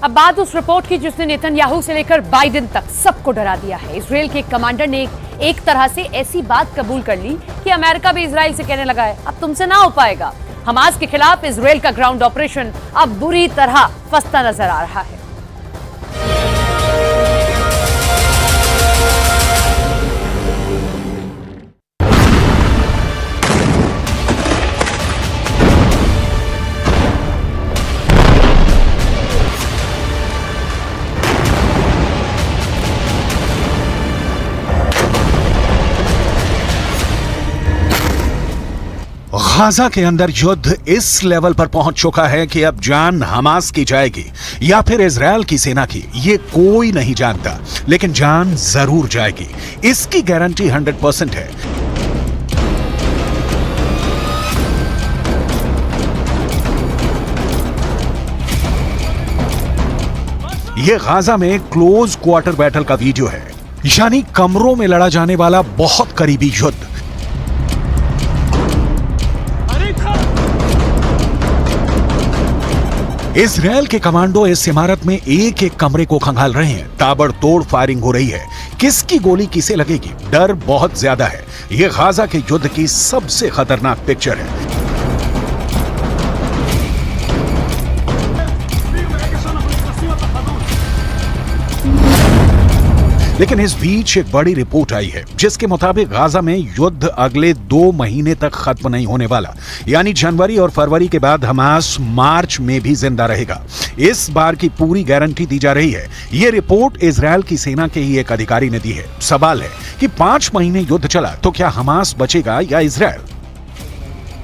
अब बात उस रिपोर्ट की जिसने नेतन्याहू से लेकर बाइडेन तक सबको डरा दिया है। इजरायल के कमांडर ने एक तरह से ऐसी बात कबूल कर ली कि अमेरिका भी इजरायल से कहने लगा है अब तुमसे ना हो पाएगा। हमास के खिलाफ इजरायल का ग्राउंड ऑपरेशन अब बुरी तरह फंसता नजर आ रहा है। गाजा के अंदर युद्ध इस लेवल पर पहुंच चुका है कि अब जान हमास की जाएगी या फिर इजरायल की सेना की, ये कोई नहीं जानता, लेकिन जान जरूर जाएगी, इसकी गारंटी 100% है। ये गाजा में क्लोज क्वार्टर बैटल का वीडियो है, यानी कमरों में लड़ा जाने वाला बहुत करीबी युद्ध। इजरायल के कमांडो इस इमारत में एक एक कमरे को खंगाल रहे हैं। ताबड़तोड़ फायरिंग हो रही है। किसकी गोली किसे लगेगी, डर बहुत ज्यादा है। यह गाजा के युद्ध की सबसे खतरनाक पिक्चर है। लेकिन इस बीच एक बड़ी रिपोर्ट आई है जिसके मुताबिक गाजा में युद्ध अगले 2 महीने तक खत्म नहीं होने वाला, यानी जनवरी और फरवरी के बाद हमास मार्च में भी जिंदा रहेगा। इस बार की पूरी गारंटी दी जा रही है। यह रिपोर्ट इजरायल की सेना के ही एक अधिकारी ने दी है। सवाल है कि 5 महीने युद्ध चला तो क्या हमास बचेगा या इजरायल?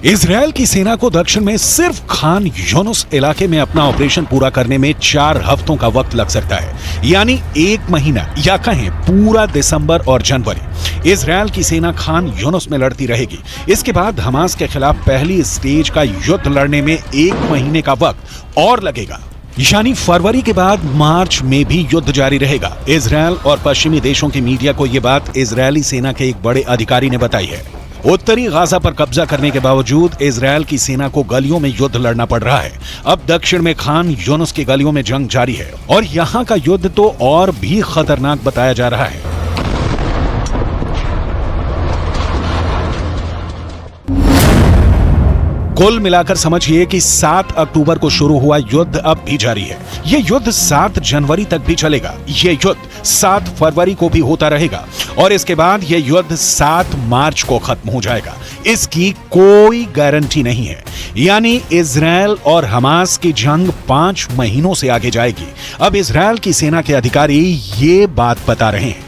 इजरायल की सेना को दक्षिण में सिर्फ खान यूनुस इलाके में अपना ऑपरेशन पूरा करने में 4 हफ्तों का वक्त लग सकता है, यानी 1 महीना या कहें पूरा दिसंबर और जनवरी इजरायल की सेना खान यूनुस में लड़ती रहेगी। इसके बाद हमास के खिलाफ पहली स्टेज का युद्ध लड़ने में 1 महीने का वक्त और लगेगा, यानी फरवरी के बाद मार्च में भी युद्ध जारी रहेगा। इजरायल और पश्चिमी देशों की मीडिया को यह बात इजरायली सेना के एक बड़े अधिकारी ने बताई है। उत्तरी गाजा पर कब्जा करने के बावजूद इजरायल की सेना को गलियों में युद्ध लड़ना पड़ रहा है। अब दक्षिण में खान यूनुस की गलियों में जंग जारी है और यहां का युद्ध तो और भी खतरनाक बताया जा रहा है। कुल मिलाकर समझिए कि 7 अक्टूबर को शुरू हुआ युद्ध अब भी जारी है। यह युद्ध 7 जनवरी तक भी चलेगा। यह युद्ध 7 फरवरी को भी होता रहेगा और इसके बाद यह युद्ध 7 मार्च को खत्म हो जाएगा। इसकी कोई गारंटी नहीं है, यानी इजरायल और हमास की जंग 5 महीनों से आगे जाएगी। अब इजरायल की सेना के अधिकारी ये बात बता रहे हैं।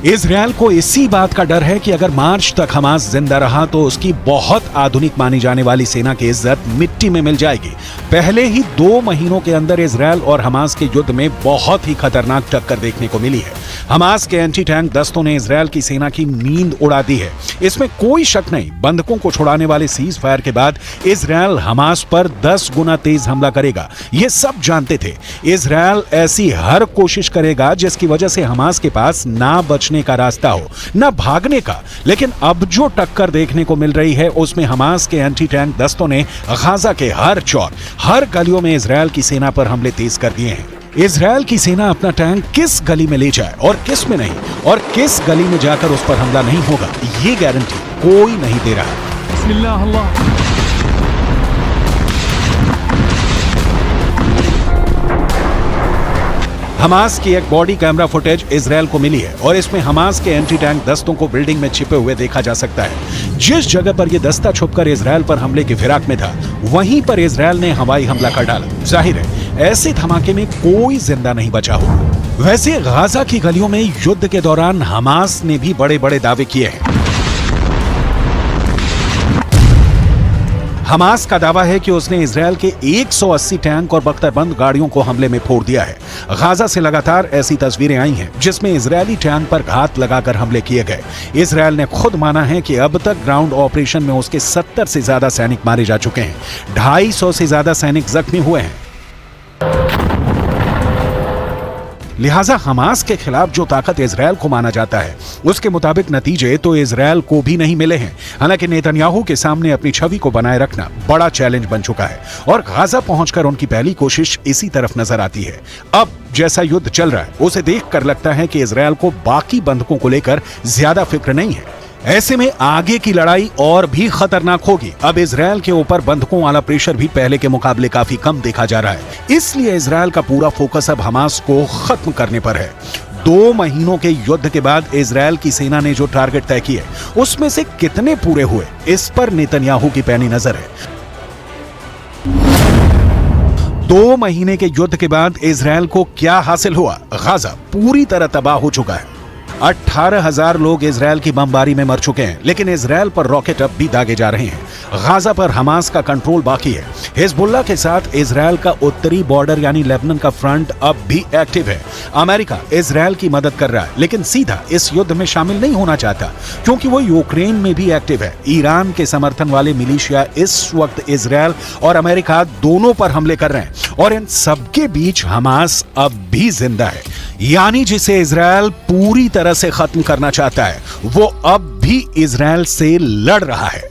इजरायल को इसी बात का डर है कि अगर मार्च तक हमास जिंदा रहा तो उसकी बहुत आधुनिक मानी जाने वाली सेना की इज्जत मिट्टी में मिल जाएगी। पहले ही 2 महीनों के अंदर इजरायल और हमास के युद्ध में बहुत ही खतरनाक टक्कर देखने को मिली है। हमास के एंटी टैंक दस्तों ने इजरायल की सेना की नींद उड़ा दी है, इसमें कोई शक नहीं। बंधकों को छुड़ाने वाले सीज फायर के बाद इजरायल हमास पर 10 गुना तेज हमला करेगा, ये सब जानते थे। इजरायल ऐसी हर कोशिश करेगा जिसकी वजह से हमास के पास ना बचने का रास्ता हो, ना भागने का। लेकिन अब जो टक्कर देखने को मिल रही है उसमें हमास के एंटी टैंक दस्तों ने गाजा के हर चौर, हर गलियों में इजरायल की सेना पर हमले तेज कर दिए हैं। इजरायल की सेना अपना टैंक किस गली में ले जाए और किस में नहीं, और किस गली में जाकर उस पर हमला नहीं होगा, ये गारंटी कोई नहीं दे रहा। बिस्मिल्लाह अल्लाह। हमास की एक बॉडी कैमरा फुटेज इजरायल को मिली है और इसमें हमास के एंटी टैंक दस्तों को बिल्डिंग में छिपे हुए देखा जा सकता है। जिस जगह पर यह दस्ता छुपकर इजरायल पर हमले की फिराक में था, वहीं पर इजरायल ने हवाई हमला कर डाला। जाहिर है ऐसे धमाके में कोई जिंदा नहीं बचा होगा। वैसे गाजा की गलियों में युद्ध के दौरान हमास ने भी बड़े बड़े दावे किए हैं। हमास का दावा है कि उसने इजरायल के 180 टैंक और बख्तरबंद गाड़ियों को हमले में फोड़ दिया है। गाजा से लगातार ऐसी तस्वीरें आई हैं जिसमें इजरायली टैंक पर घात लगाकर हमले किए गए। इजरायल ने खुद माना है कि अब तक ग्राउंड ऑपरेशन में उसके 70 से ज्यादा सैनिक मारे जा चुके हैं, 250 से ज्यादा सैनिक जख्मी हुए हैं। लिहाजा हमास के खिलाफ जो ताकत इजरायल को माना जाता है उसके मुताबिक नतीजे तो इजरायल को भी नहीं मिले हैं। हालांकि नेतन्याहू के सामने अपनी छवि को बनाए रखना बड़ा चैलेंज बन चुका है और गाजा पहुंचकर उनकी पहली कोशिश इसी तरफ नजर आती है। अब जैसा युद्ध चल रहा है उसे देखकर लगता है कि इजरायल को बाकी बंधकों को लेकर ज्यादा फिक्र नहीं है। ऐसे में आगे की लड़ाई और भी खतरनाक होगी। अब इजरायल के ऊपर बंधकों वाला प्रेशर भी पहले के मुकाबले काफी कम देखा जा रहा है। इसलिए इजरायल का पूरा फोकस अब हमास को खत्म करने पर है। 2 महीनों के युद्ध के बाद इजरायल की सेना ने जो टारगेट तय किए उसमें से कितने पूरे हुए, इस पर नेतन्याहू की पैनी नजर है। 2 महीने के युद्ध के बाद इजरायल को क्या हासिल हुआ? गाजा पूरी तरह तबाह हो चुका है। 18,000 लोग इजरायल की बमबारी में मर चुके हैं, लेकिन इजरायल पर रॉकेट अब भी दागे जा रहे हैं। गाजा पर हमास का कंट्रोल बाकी है। हिजबुल्लाह के साथ इजरायल का उत्तरी बॉर्डर यानी लेबनान का फ्रंट अब भी एक्टिव है। अमेरिका इजरायल की मदद कर रहा है, लेकिन सीधा इस युद्ध में शामिल नहीं होना चाहता क्योंकि वो यूक्रेन में भी एक्टिव है। ईरान के समर्थन वाले मिलिशिया इस वक्त इजरायल और अमेरिका दोनों पर हमले कर रहे हैं और इन सबके बीच हमास अब भी जिंदा है, यानी जिसे इजरायल पूरी तरह से खत्म करना चाहता है वो अब भी इजरायल से लड़ रहा है।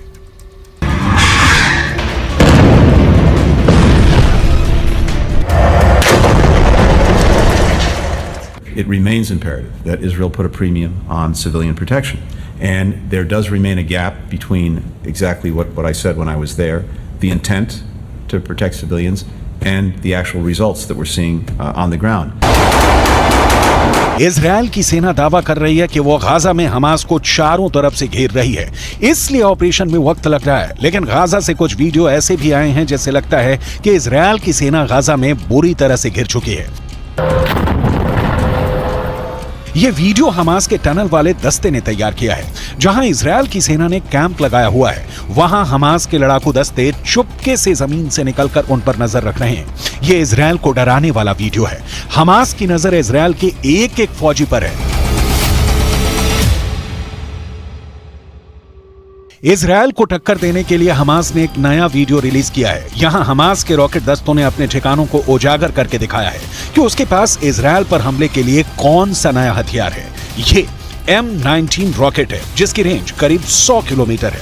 It remains imperative that Israel put a premium on civilian protection. And there does remain a gap between exactly what I said when I was there, the intent to protect civilians, and the actual results that we're seeing on the ground. Israel की सेना दावा कर रही है कि वो Gaza में Hamas को चारों तरफ से घेर रही है, इसलिए ऑपरेशन में वक्त लग रहा है। लेकिन गाजा से कुछ वीडियो ऐसे भी आए हैं जिससे लगता है कि इजरायल की सेना गाजा में बुरी तरह से घिर चुकी है। ये वीडियो हमास के टनल वाले दस्ते ने तैयार किया है, जहां इजरायल की सेना ने कैंप लगाया हुआ है। वहां हमास के लड़ाकू दस्ते चुपके से जमीन से निकलकर उन पर नजर रख रहे हैं। ये इजरायल को डराने वाला वीडियो है। हमास की नजर इजरायल के एक एक फौजी पर है। इजरायल को टक्कर देने के लिए हमास ने एक नया वीडियो रिलीज किया है। यहां हमास के रॉकेट दस्तों ने अपने ठिकानों को उजागर करके दिखाया है कि उसके पास इजरायल पर हमले के लिए कौन सा नया हथियार है। ये M19 रॉकेट है जिसकी रेंज करीब 100 किलोमीटर है।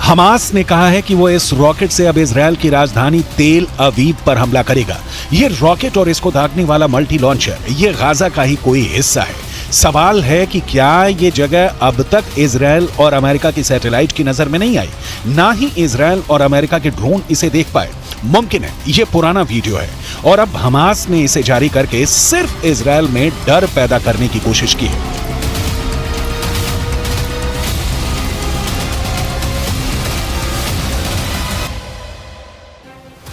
हमास ने कहा है कि वो इस रॉकेट से अब इजरायल की राजधानी तेल अवीव पर हमला करेगा। ये रॉकेट और इसको दागने वाला मल्टी लॉन्चर ये गाजा का ही कोई हिस्सा है। सवाल है कि क्या ये जगह अब तक इजरायल और अमेरिका की सैटेलाइट की नजर में नहीं आई, ना ही इजरायल और अमेरिका के ड्रोन इसे देख पाए। मुमकिन है ये पुराना वीडियो है और अब हमास ने इसे जारी करके सिर्फ इजरायल में डर पैदा करने की कोशिश की है।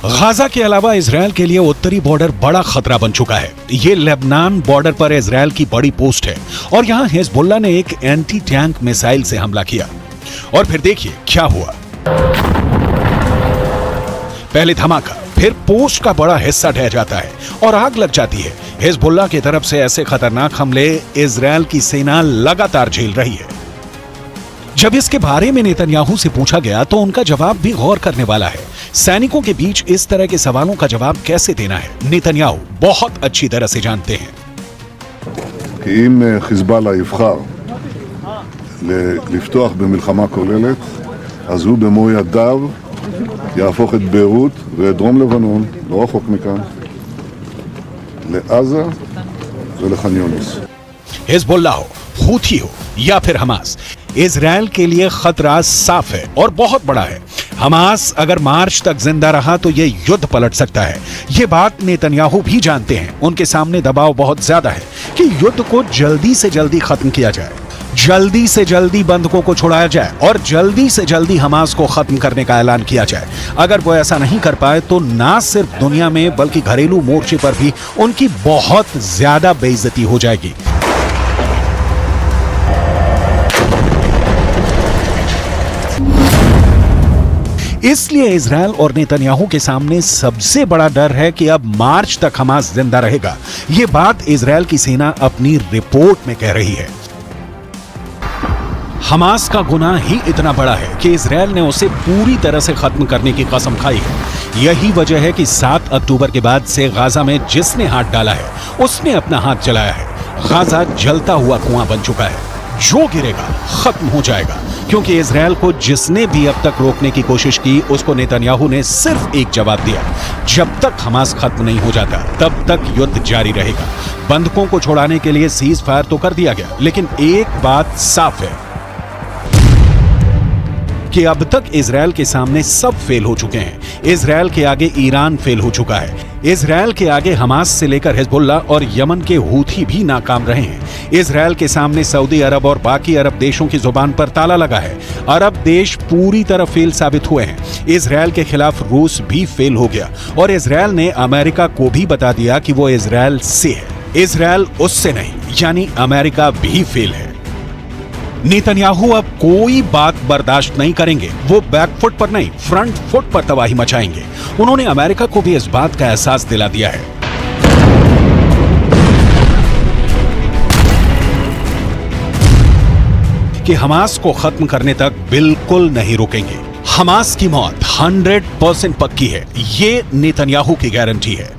गाजा के अलावा इजरायल के लिए उत्तरी बॉर्डर बड़ा खतरा बन चुका है। ये लेबनान बॉर्डर पर इजरायल की बड़ी पोस्ट है और यहां हिजबुल्लाह ने एक एंटी टैंक मिसाइल से हमला किया और फिर देखिए क्या हुआ। पहले धमाका, फिर पोस्ट का बड़ा हिस्सा ढह जाता है और आग लग जाती है। हिजबुल्लाह की तरफ से ऐसे खतरनाक हमले इजरायल की सेना लगातार झेल रही है। जब इसके बारे में नेतन्याहू से पूछा गया तो उनका जवाब भी गौर करने वाला है। सैनिकों के बीच इस तरह के सवालों का जवाब कैसे देना है नेतन्याहू बहुत अच्छी तरह से जानते हैं। כי אם חיזבאללה יבחר לפתוח במלחמה כוללת, אז הוא במו ידיו יהפוך את ביירות ואת דרום לבנון, לא רחוק מכאן, לעזה ולח'אן יונס। हिजबुल्लाह हो, हूथी हो या फिर हमास, इजरायल के लिए खतरा साफ है और बहुत बड़ा है। हमास अगर मार्च तक जिंदा रहा तो ये युद्ध पलट सकता है। ये बात नेतन्याहू भी जानते हैं। उनके सामने दबाव बहुत ज्यादा है कि युद्ध को जल्दी से जल्दी खत्म किया जाए, जल्दी से जल्दी बंधकों को छुड़ाया जाए और जल्दी से जल्दी हमास को खत्म करने का ऐलान किया जाए। अगर वो ऐसा नहीं कर पाए तो ना सिर्फ दुनिया में बल्कि घरेलू मोर्चे पर भी उनकी बहुत ज्यादा बेइज्जती हो जाएगी। इसलिए इजरायल और नेतन्याहू के सामने सबसे बड़ा डर है कि अब मार्च तक हमास जिंदा रहेगा। यह बात इजरायल की सेना अपनी रिपोर्ट में कह रही है। हमास का गुनाह ही इतना बड़ा है कि इजरायल ने उसे पूरी तरह से खत्म करने की कसम खाई है। यही वजह है कि 7 अक्टूबर के बाद से गाजा में जिसने हाथ डाला है उसने अपना हाथ जलाया है। गाजा जलता हुआ कुआं बन चुका है, जो गिरेगा खत्म हो जाएगा, क्योंकि इजरायल को जिसने भी अब तक रोकने की कोशिश की उसको नेतन्याहू ने सिर्फ एक जवाब दिया, जब तक हमास खत्म नहीं हो जाता तब तक युद्ध जारी रहेगा। बंधकों को छुड़ाने के लिए सीज फायर तो कर दिया गया, लेकिन एक बात साफ है कि अब तक इजरायल के सामने सब फेल हो चुके हैं। इजरायल के आगे ईरान फेल हो चुका है, इजरायल के आगे हमास से लेकर हिजबुल्लाह और यमन के हूथी भी नाकाम रहे हैं। इजरायल के सामने सऊदी अरब और बाकी अरब देशों की जुबान पर ताला लगा है। अरब देश पूरी तरह फेल साबित हुए हैं। इजरायल के खिलाफ रूस भी फेल हो गया और इजरायल ने अमेरिका को भी बता दिया कि वो इजरायल से है, इजरायल उससे नहीं, यानी अमेरिका भी फेल है। नेतन्याहू अब कोई बात बर्दाश्त नहीं करेंगे। वो बैकफुट पर नहीं, फ्रंट फुट पर तबाही मचाएंगे। उन्होंने अमेरिका को भी इस बात का एहसास दिला दिया है कि हमास को खत्म करने तक बिल्कुल नहीं रुकेंगे। हमास की मौत 100% पक्की है, ये नेतन्याहू की गारंटी है।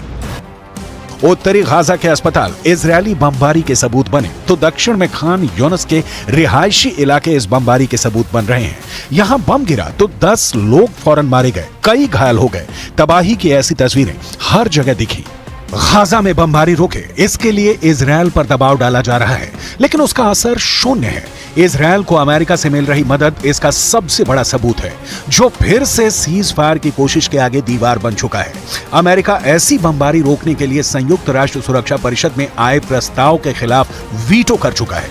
उत्तरी गाजा के अस्पताल इजरायली बमबारी के सबूत बने तो दक्षिण में खान यूनिस के रिहायशी इलाके इस बमबारी के सबूत बन रहे हैं। यहां बम गिरा तो 10 लोग फौरन मारे गए, कई घायल हो गए। तबाही की ऐसी तस्वीरें हर जगह दिखी। गाजा में बमबारी रोके, इसके लिए इजरायल पर दबाव डाला जा रहा है, लेकिन उसका असर शून्य है। इजरायल को अमेरिका से मिल रही मदद इसका सबसे बड़ा सबूत है, जो फिर से सीज फायर की कोशिश के आगे दीवार बन चुका है। अमेरिका ऐसी बमबारी रोकने के लिए संयुक्त राष्ट्र सुरक्षा परिषद में आए प्रस्ताव के खिलाफ वीटो कर चुका है।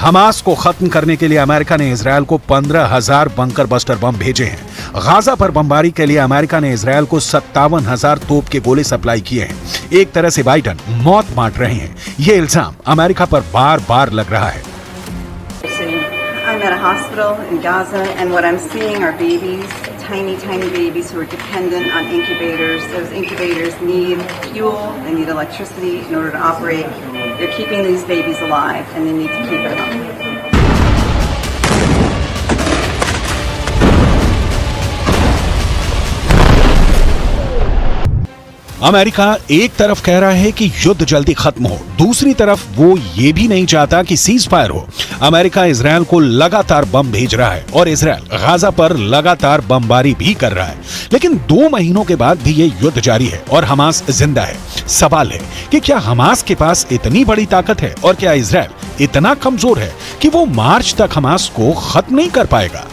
हमास को खत्म करने के लिए अमेरिका ने इजरायल को 15,000 बंकर बस्टर बम भेजे हैं। गाजा पर बमबारी के लिए अमेरिका ने इजरायल को 57,000 तोप के गोले सप्लाई किए हैं। एक तरह से बाइडन मौत बांट रहे हैं। ये इल्जाम अमेरिका पर बार बार लग रहा है। I'm at a hospital in Gaza, and what I'm seeing are babies, tiny babies who are dependent on incubators. Those incubators need fuel, they need electricity in order to operate. They're keeping these babies alive, and they need to keep it up. America एक तरफ कह रहा है कि युद्ध जल्दी खत्म हो, दूसरी तरफ वो ये भी नहीं चाहता कि सीज फायर हो। अमेरिका इजरायल को लगातार बम भेज रहा है और इजरायल गाजा पर लगातार बमबारी भी कर रहा है, लेकिन 2 महीनों के बाद भी ये युद्ध जारी है और हमास जिंदा है। सवाल है कि क्या हमास के पास इतनी बड़ी ताकत है और क्या इजरायल इतना कमजोर है कि वो मार्च तक हमास को खत्म नहीं कर पाएगा?